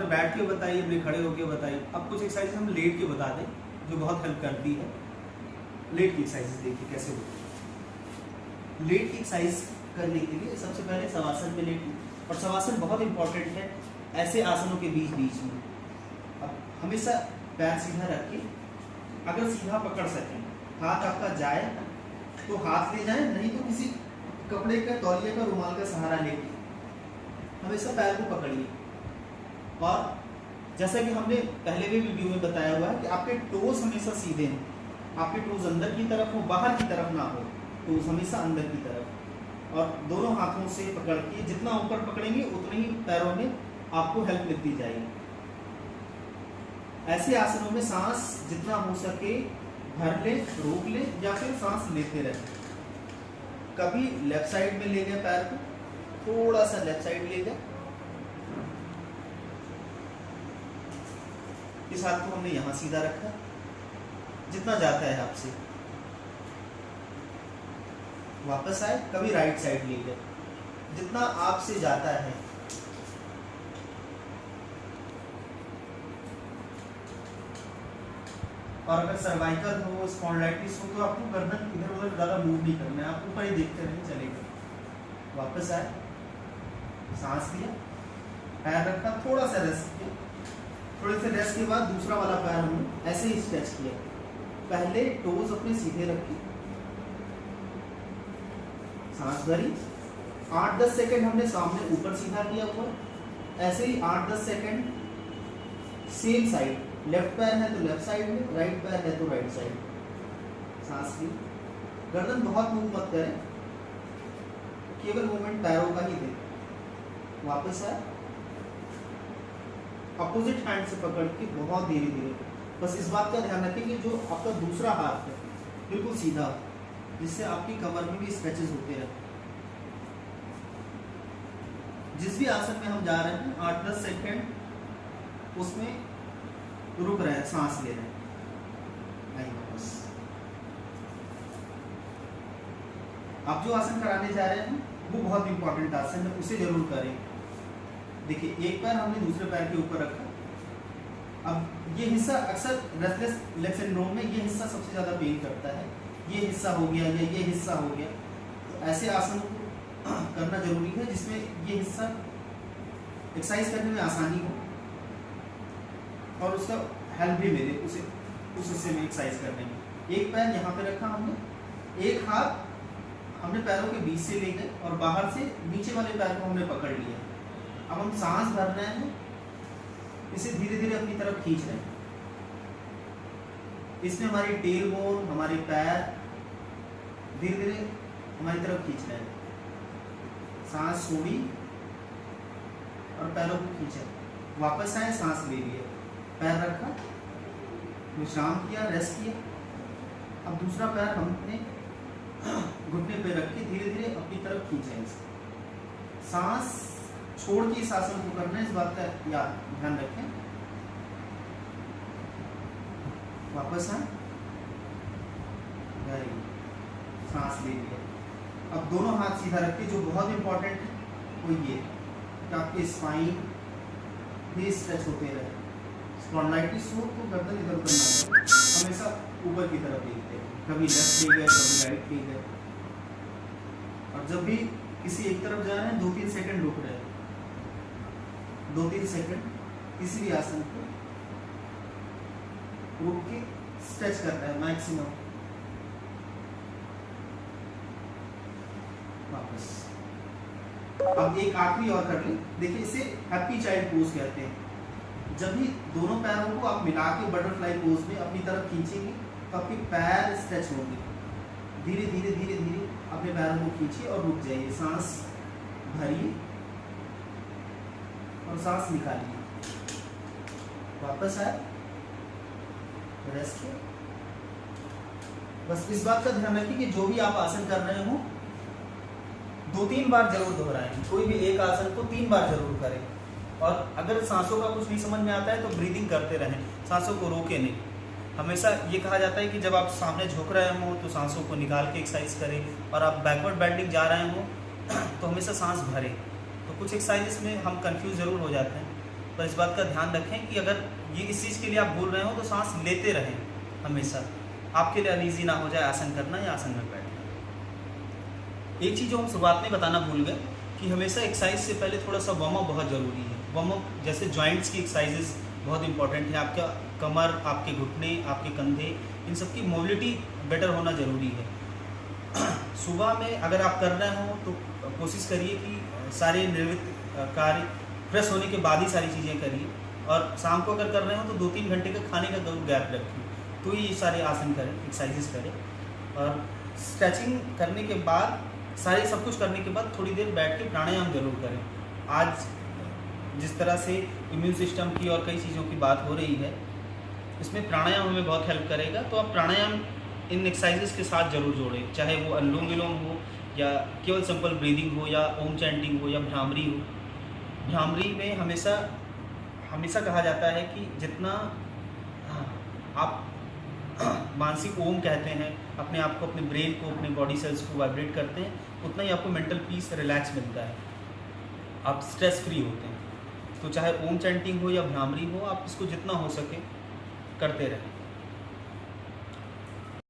बैठ के बताई, हमने खड़े होके बताई। अब कुछ एक्सरसाइज हम लेट के बता दें जो बहुत हेल्प करती है। लेट की एक्सरसाइज देखिए कैसे होती है। लेट की एक्सरसाइज करने के लिए सबसे पहले शवासन में लेटिए, और शवासन बहुत इंपॉर्टेंट है ऐसे आसनों के बीच बीच में। अब हमेशा पैर सीधा रख के, अगर सीधा पकड़ सकें, हाथ आपका जाए तो हाथ ले जाए, नहीं तो किसी कपड़े का, तौलिए का, रुमाल का सहारा लेके हमेशा पैर को पकड़िए। और जैसा कि हमने पहले भी वीडियो में बताया हुआ है कि आपके टोज हमेशा सीधे हैं, आपके टोज अंदर की तरफ हो, बाहर की तरफ ना हो, टोज हमेशा अंदर की तरफ। और दोनों हाथों से पकड़ के जितना ऊपर पकड़ेंगे उतनी ही पैरों में आपको हेल्प मिलती जाएगी। ऐसे आसनों में सांस जितना हो सके भर ले, रोक ले, या फिर सांस लेते रहे। कभी लेफ्ट साइड में ले गए पैर को, थोड़ा सा लेफ्ट साइड ले गए, इस हाथ को हमने यहां सीधा रखा, जितना जाता है आपसे, वापस आए, कभी राइट साइड ले गए, जितना आपसे जाता है। और अगर सर्वाइकल हो, स्पॉन्डिलाइटिस हो, तो आपको गर्दन इधर उधर ज़्यादा मूव नहीं करना है, आप ऊपर ही देखते रहें, चलेगा। वापस आए, सांस लिया, पैर रखा, थोड़ा सा रेस्ट किया, थोड़े से रेस्ट के बाद दूसरा वाला पैर हमने ऐसे ही स्ट्रेच किया। पहले टोज अपने सीधे रखी, सांस भरी, 8-10 सेकेंड हमने सामने ऊपर सीधा किया हुआ, ऐसे ही 8-10 सेकेंड सेम साइड, लेफ्ट पैर है तो लेफ्ट साइड में, राइट पैर है तो राइट साइड। सांस ली, गर्दन बहुत मूव मत करें, केवल मूवमेंट पैरों का ही दें। वापस आए, अपोजिट हैंड से पकड़ के बहुत धीरे धीरे, बस इस बात का ध्यान रखें कि जो आपका दूसरा हाथ है बिल्कुल सीधा, जिससे आपकी कमर में भी स्ट्रेचेस होते रहे। जिस भी आसन में हम जा रहे हैं 8-10 सेकेंड उसमें रुक रहे हैं, सांस ले रहे हैं। वापस आप जो आसन कराने जा रहे हैं वो बहुत इंपॉर्टेंट आसन है, उसे जरूर करें। देखिए, एक पैर हमने दूसरे पैर के ऊपर रखा। अब ये हिस्सा अक्सर रेस्टलेस लेग सिंड्रोम में ये हिस्सा सबसे ज़्यादा पेन करता है। ये हिस्सा हो गया या ये हिस्सा हो गया, तो ऐसे आसन को करना जरूरी है जिसमें ये हिस्सा एक्सरसाइज करने में आसानी हो और उसका हेल्प भी मिले उस हिस्से में एक्सरसाइज करने में। एक पैर यहाँ पे रखा हमने, एक हाथ हमने पैरों के बीच से ले गए और बाहर से नीचे वाले पैर को हमने पकड़ लिया। अब हम सांस भर रहे हैं, इसे धीरे धीरे अपनी तरफ खींच रहे हैं। इसमें हमारी टेल बोन, हमारे पैर धीरे धीरे हमारी तरफ खींच रहे हैं। सांस छोड़ी और पैरों को खींचा, वापस आए, सांस ले लिए, पैर रखा, विश्राम किया, रेस्ट किया। अब दूसरा पैर हमने घुटने पे रख के धीरे धीरे अपनी तरफ खींचा। सांस छोड़ के इस आसन को करना है, इस बात का ध्यान रखें। वापस आए, वेरी गुड, सांस ले लिया। अब दोनों हाथ सीधा रख के, जो बहुत इंपॉर्टेंट है वो ये कि आपके स्पाइन भी स्ट्रेच होते रहे। स्पॉन्डिलाइटिस हो तो गर्दन इधर उधर ना जाए, हमेशा ऊपर की तरफ देखते हैं, कभी लेफ्ट ले गए, कभी राइट ले गए। और जब भी किसी एक तरफ जा रहे हैं 2-3 सेकंड रुक रहे हैं, 2-3 सेकंड किसी भी आसन को रुक के स्ट्रेच करना है मैक्सिमम। वापस। अब एक आखिरी और कर लें। देखिए, इसे हैप्पी चाइल्ड पोज कहते हैं। जब भी दोनों पैरों को आप मिला के बटरफ्लाई पोज में अपनी तरफ खींचेंगे तो आपके पैर स्ट्रेच होंगे। धीरे धीरे धीरे धीरे अपने पैरों को खींचिए और रुक जाइए। सांस भरिए और सांस निकालिए। वापस आए, रेस्ट किया। बस इस बात का ध्यान रखिए कि जो भी आप आसन कर रहे हो 2-3 बार जरूर दोहराएं। कोई भी एक आसन को 3 बार जरूर करें। और अगर सांसों का कुछ नहीं समझ में आता है तो ब्रीदिंग करते रहें, सांसों को रोके नहीं। हमेशा ये कहा जाता है कि जब आप सामने झुक रहे हो तो सांसों को निकाल के एक्सरसाइज करें, और आप बैकवर्ड बेंडिंग जा रहे हो तो हमेशा सांस भरें। तो कुछ एक्सरसाइजेस में हम कंफ्यूज जरूर हो जाते हैं, पर इस बात का ध्यान रखें कि अगर ये इस चीज़ के लिए आप बोल रहे हो तो सांस लेते रहें हमेशा, आपके लिए अनईजी ना हो जाए आसन करना या आसन में बैठना। एक चीज़ जो हम शुरुआत में बताना भूल गए कि हमेशा एक्सरसाइज से पहले थोड़ा सा वार्म अप बहुत ज़रूरी है। वार्म अप जैसे जॉइंट्स की एक्सरसाइजेज बहुत इंपॉर्टेंट है, आपका कमर, आपके घुटने, आपके कंधे, इन सब की मोबिलिटी बेटर होना ज़रूरी है। सुबह में अगर आप कर रहे हो तो कोशिश करिए कि सारे नियमित कार्य फ्रेश होने के बाद ही सारी चीज़ें करिए, और शाम को अगर कर रहे हो तो 2-3 घंटे का खाने का जरूर गैप रखिए, तो ये सारे आसन करें, एक्सरसाइजेस करें। और स्ट्रेचिंग करने के बाद, सारे सब कुछ करने के बाद थोड़ी देर बैठ के प्राणायाम जरूर करें। आज जिस तरह से इम्यून सिस्टम की और कई चीज़ों की बात हो रही है, इसमें प्राणायाम हमें बहुत हेल्प करेगा। तो आप प्राणायाम इन एक्सरसाइजेस के साथ जरूर जोड़ें, चाहे वो अनुलोम विलोम हो या केवल सिंपल ब्रीदिंग हो या ओम चैंटिंग हो या भ्रामरी हो। भ्रामरी में हमेशा कहा जाता है कि जितना आप मानसिक ओम कहते हैं, अपने आप को, अपने ब्रेन को, अपने बॉडी सेल्स को वाइब्रेट करते हैं, उतना ही आपको मेंटल पीस, रिलैक्स मिलता है, आप स्ट्रेस फ्री होते हैं। तो चाहे ओम चैंटिंग हो या भ्रामरी हो, आप इसको जितना हो सके करते रहें।